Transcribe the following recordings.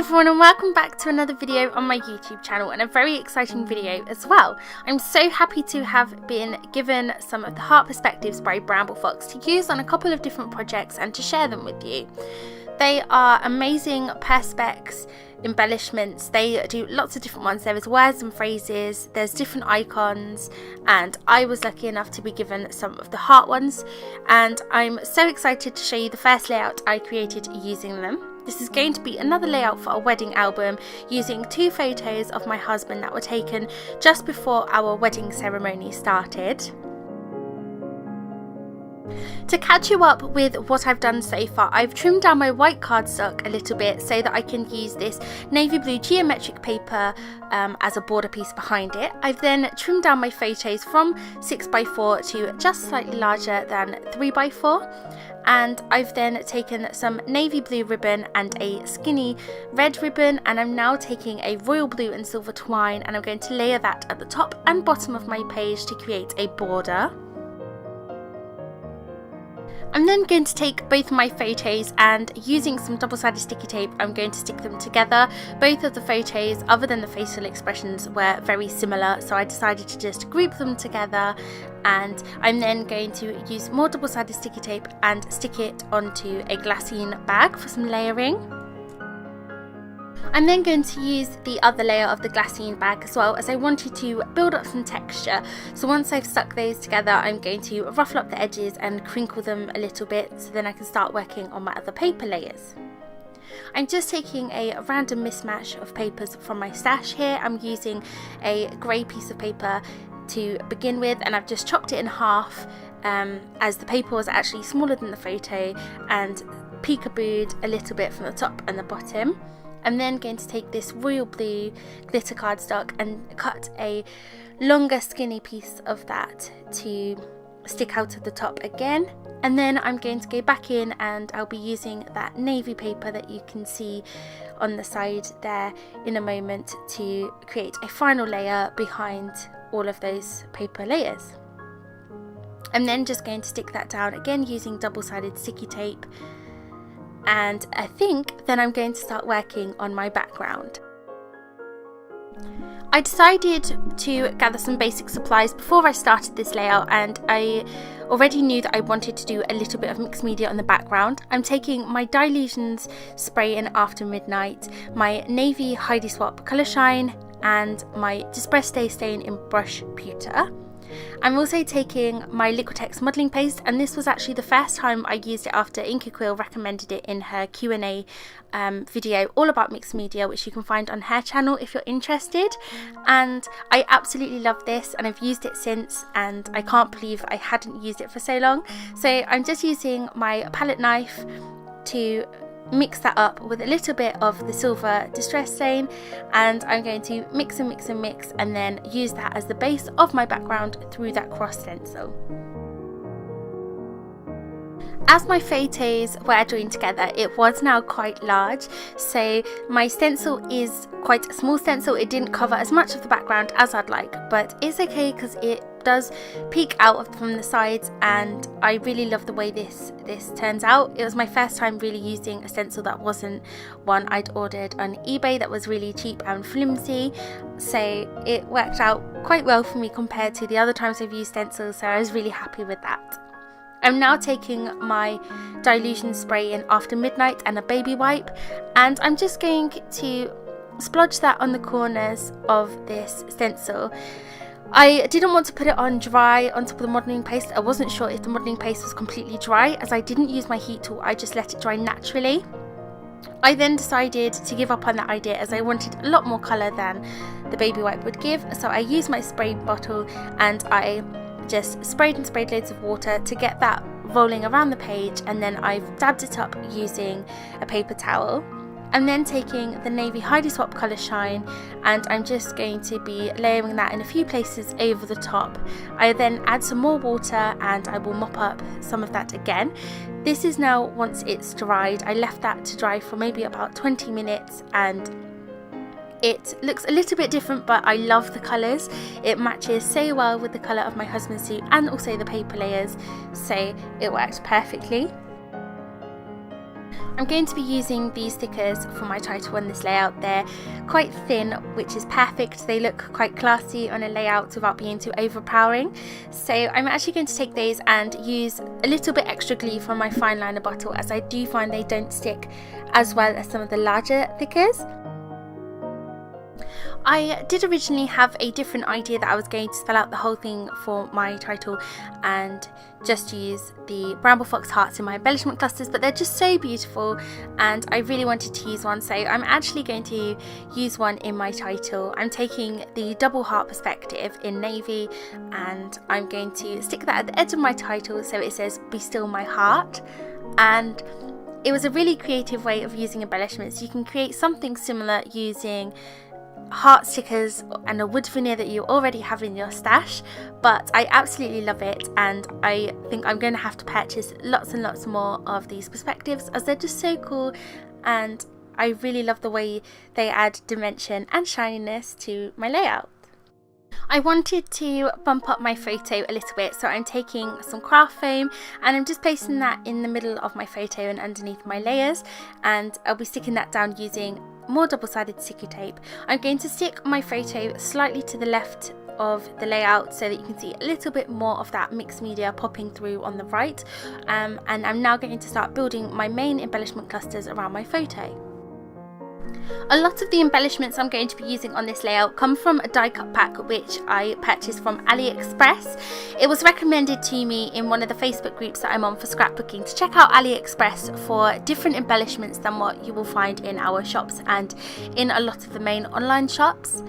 everyone, and welcome back to another video on my YouTube channel, and a very exciting video as well. I'm so happy to have been given some of the heart perspectives by Bramble Fox to use on a couple of different projects and to share them with you. They are amazing perspex embellishments. They do lots of different ones. There is words and phrases, there's different icons, and I was lucky enough to be given some of the heart ones, and I'm so excited to show you the first layout I created using them. This is going to be another layout for a wedding album using two photos of my husband that were taken just before our wedding ceremony started. To catch you up with what I've done so far, I've trimmed down my white cardstock a little bit so that I can use this navy blue geometric paper as a border piece behind it. I've then trimmed down my photos from 6x4 to just slightly larger than 3x4. And I've then taken some navy blue ribbon and a skinny red ribbon, and I'm now taking a royal blue and silver twine, and I'm going to layer that at the top and bottom of my page to create a border. I'm then going to take both of my photos, and using some double-sided sticky tape I'm going to stick them together. Both of the photos, other than the facial expressions, were very similar, so I decided to just group them together, and I'm then going to use more double-sided sticky tape and stick it onto a glassine bag for some layering. I'm then going to use the other layer of the glassine bag as well, as I wanted to build up some texture. So once I've stuck those together, I'm going to ruffle up the edges and crinkle them a little bit, so then I can start working on my other paper layers. I'm just taking a random mismatch of papers from my stash here. I'm using a grey piece of paper to begin with, and I've just chopped it in half as the paper was actually smaller than the photo, and peekabooed a little bit from the top and the bottom. I'm then going to take this royal blue glitter cardstock and cut a longer skinny piece of that to stick out at the top again, and then I'm going to go back in and I'll be using that navy paper that you can see on the side there in a moment to create a final layer behind all of those paper layers. I'm then just going to stick that down again using double-sided sticky tape, and I think then I'm going to start working on my background. I decided to gather some basic supplies before I started this layout, and I already knew that I wanted to do a little bit of mixed media on the background. I'm taking my Dilutions spray in After Midnight, my navy Heidi Swap colour shine, and my Disperse Stay Stain in Brush Pewter. I'm also taking my Liquitex modelling paste, and this was actually the first time I used it after Inky Quill recommended it in her Q&A video all about mixed media, which you can find on her channel if you're interested. And I absolutely love this, and I've used it since, and I can't believe I hadn't used it for so long. So I'm just using my palette knife to mix that up with a little bit of the silver Distress Stain, and I'm going to mix and mix and mix, and then use that as the base of my background through that cross stencil. As my photos were joined together, it was now quite large, so my stencil is quite a small stencil. It didn't cover as much of the background as I'd like, but it's okay because it does peek out from the sides, and I really love the way this turns out. It was my first time really using a stencil that wasn't one I'd ordered on eBay that was really cheap and flimsy, so it worked out quite well for me compared to the other times I've used stencils, so I was really happy with that. I'm now taking my Dilution spray in After Midnight and a baby wipe, and I'm just going to splodge that on the corners of this stencil. I didn't want to put it on dry on top of the modelling paste. I wasn't sure if the modelling paste was completely dry, as I didn't use my heat tool, I just let it dry naturally. I then decided to give up on that idea, as I wanted a lot more colour than the baby wipe would give, so I used my spray bottle and I just sprayed and sprayed loads of water to get that rolling around the page, and then I've dabbed it up using a paper towel. I'm then taking the navy Heidi Swap colour shine, and I'm just going to be layering that in a few places over the top. I then add some more water and I will mop up some of that again. This is now once it's dried. I left that to dry for maybe about 20 minutes, and it looks a little bit different, but I love the colours. It matches so well with the colour of my husband's suit and also the paper layers, so it works perfectly. I'm going to be using these stickers for my title on this layout. They're quite thin, which is perfect. They look quite classy on a layout without being too overpowering. So I'm actually going to take those and use a little bit extra glue from my fine liner bottle, as I do find they don't stick as well as some of the larger stickers. I did originally have a different idea that I was going to spell out the whole thing for my title and just use the Bramble Fox hearts in my embellishment clusters, but they're just so beautiful and I really wanted to use one, so I'm actually going to use one in my title. I'm taking the double heart perspective in navy and I'm going to stick that at the edge of my title so it says "Be Still My Heart." And it was a really creative way of using embellishments. You can create something similar using heart stickers and a wood veneer that you already have in your stash, but I absolutely love it and I think I'm going to have to purchase lots and lots more of these perspectives as they're just so cool, and I really love the way they add dimension and shininess to my layout. I wanted to bump up my photo a little bit, so I'm taking some craft foam and I'm just placing that in the middle of my photo and underneath my layers, and I'll be sticking that down using more double-sided sticky tape. I'm going to stick my photo slightly to the left of the layout so that you can see a little bit more of that mixed media popping through on the right, and I'm now going to start building my main embellishment clusters around my photo. A lot of the embellishments I'm going to be using on this layout come from a die cut pack which I purchased from AliExpress. It was recommended to me in one of the Facebook groups that I'm on for scrapbooking to check out AliExpress for different embellishments than what you will find in our shops and in a lot of the main online shops.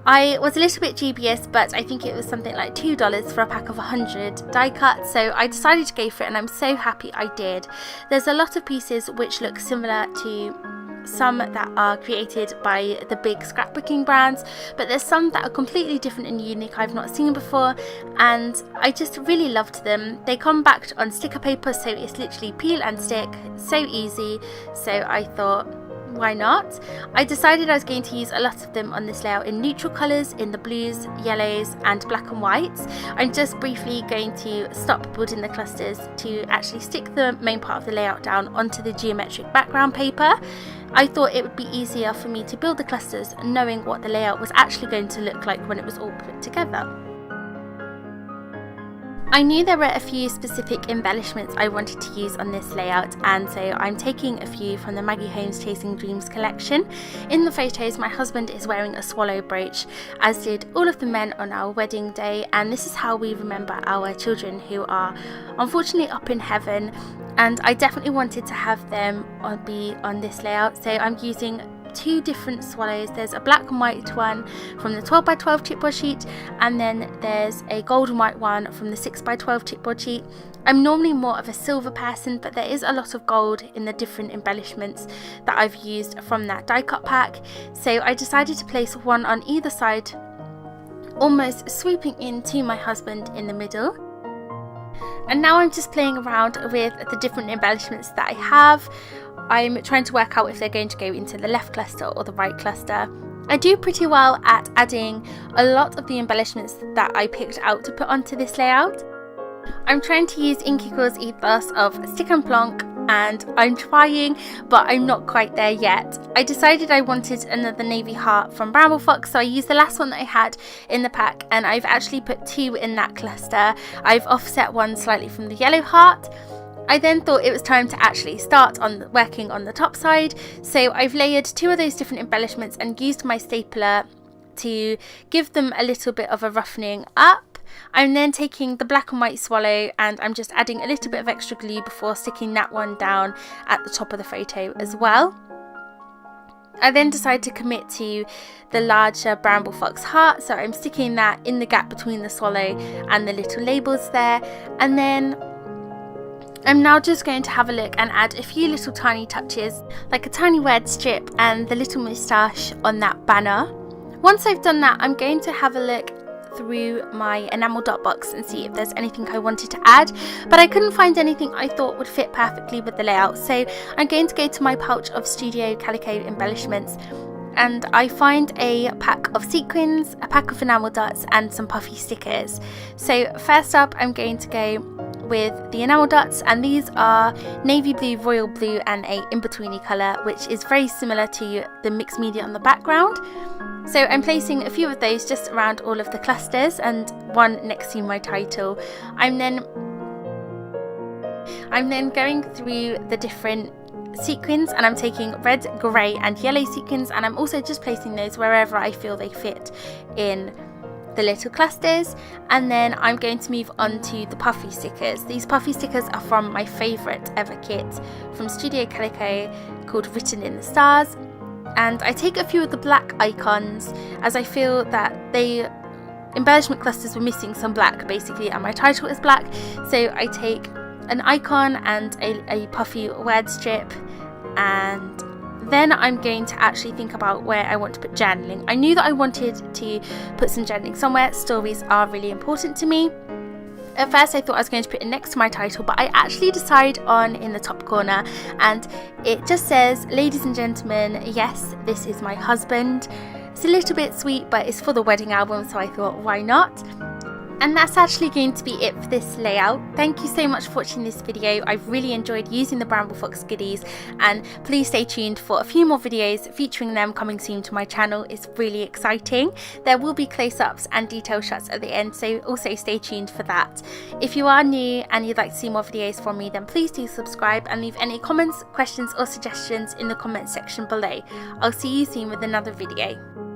I was a little bit dubious, but I think it was something like $2 for a pack of 100 die cuts, so I decided to go for it and I'm so happy I did. There's a lot of pieces which look similar to some that are created by the big scrapbooking brands, but there's some that are completely different and unique I've not seen before, and I just really loved them. They come backed on sticker paper, so it's literally peel and stick, so easy, so I thought, why not? I decided I was going to use a lot of them on this layout in neutral colours, in the blues, yellows and black and whites. I'm just briefly going to stop building the clusters to actually stick the main part of the layout down onto the geometric background paper. I thought it would be easier for me to build the clusters knowing what the layout was actually going to look like when it was all put together. I knew there were a few specific embellishments I wanted to use on this layout, and so I'm taking a few from the Maggie Holmes Chasing Dreams collection. In the photos, my husband is wearing a swallow brooch, as did all of the men on our wedding day, and this is how we remember our children who are unfortunately up in heaven, and I definitely wanted to have them be on this layout, so I'm using two different swallows. There's a black and white one from the 12x12 chipboard sheet, and then there's a gold and white one from the 6x12 chipboard sheet. I'm normally more of a silver person, but there is a lot of gold in the different embellishments that I've used from that die cut pack, so I decided to place one on either side, almost swooping into my husband in the middle. And now I'm just playing around with the different embellishments that I have. I'm trying to work out if they're going to go into the left cluster or the right cluster. I do pretty well at adding a lot of the embellishments that I picked out to put onto this layout. I'm trying to use Inkiko's ethos of stick and plonk, and I'm trying, but I'm not quite there yet. I decided I wanted another navy heart from Bramble Fox, so I used the last one that I had in the pack, and I've actually put two in that cluster. I've offset one slightly from the yellow heart. I then thought it was time to actually start on working on the top side, so I've layered two of those different embellishments and used my stapler to give them a little bit of a roughening up. I'm then taking the black and white swallow and I'm just adding a little bit of extra glue before sticking that one down at the top of the photo as well. I then decided to commit to the larger Bramble Fox heart, so I'm sticking that in the gap between the swallow and the little labels there, and then I'm now just going to have a look and add a few little tiny touches, like a tiny word strip and the little moustache on that banner. Once I've done that, I'm going to have a look through my enamel dot box and see if there's anything I wanted to add, but I couldn't find anything I thought would fit perfectly with the layout, so I'm going to go to my pouch of Studio Calico embellishments, and I find a pack of sequins, a pack of enamel dots and some puffy stickers. So first up, I'm going to go with the enamel dots, and these are navy blue, royal blue and a in-betweeny colour, which is very similar to the mixed media on the background. So I'm placing a few of those just around all of the clusters and one next to my title. I'm then going through the different sequins, and I'm taking red, grey and yellow sequins, and I'm also just placing those wherever I feel they fit in the little clusters. And then I'm going to move on to the puffy stickers. These puffy stickers are from my favourite ever kit from Studio Calico called Written in the Stars, and I take a few of the black icons as I feel that the embellishment clusters were missing some black basically, and my title is black, so I take an icon and a puffy word strip, and then I'm going to actually think about where I want to put journaling. I knew that I wanted to put some journaling somewhere. Stories are really important to me. At first I thought I was going to put it next to my title, but I actually decided on in the top corner, and it just says, "Ladies and gentlemen, yes, this is my husband." It's a little bit sweet, but it's for the wedding album, so I thought, why not? And that's actually going to be it for this layout. Thank you so much for watching this video. I've really enjoyed using the Bramble Fox goodies, and please stay tuned for a few more videos featuring them coming soon to my channel. It's really exciting. There will be close-ups and detail shots at the end, so also stay tuned for that. If you are new and you'd like to see more videos from me, then please do subscribe and leave any comments, questions or suggestions in the comment section below. I'll see you soon with another video.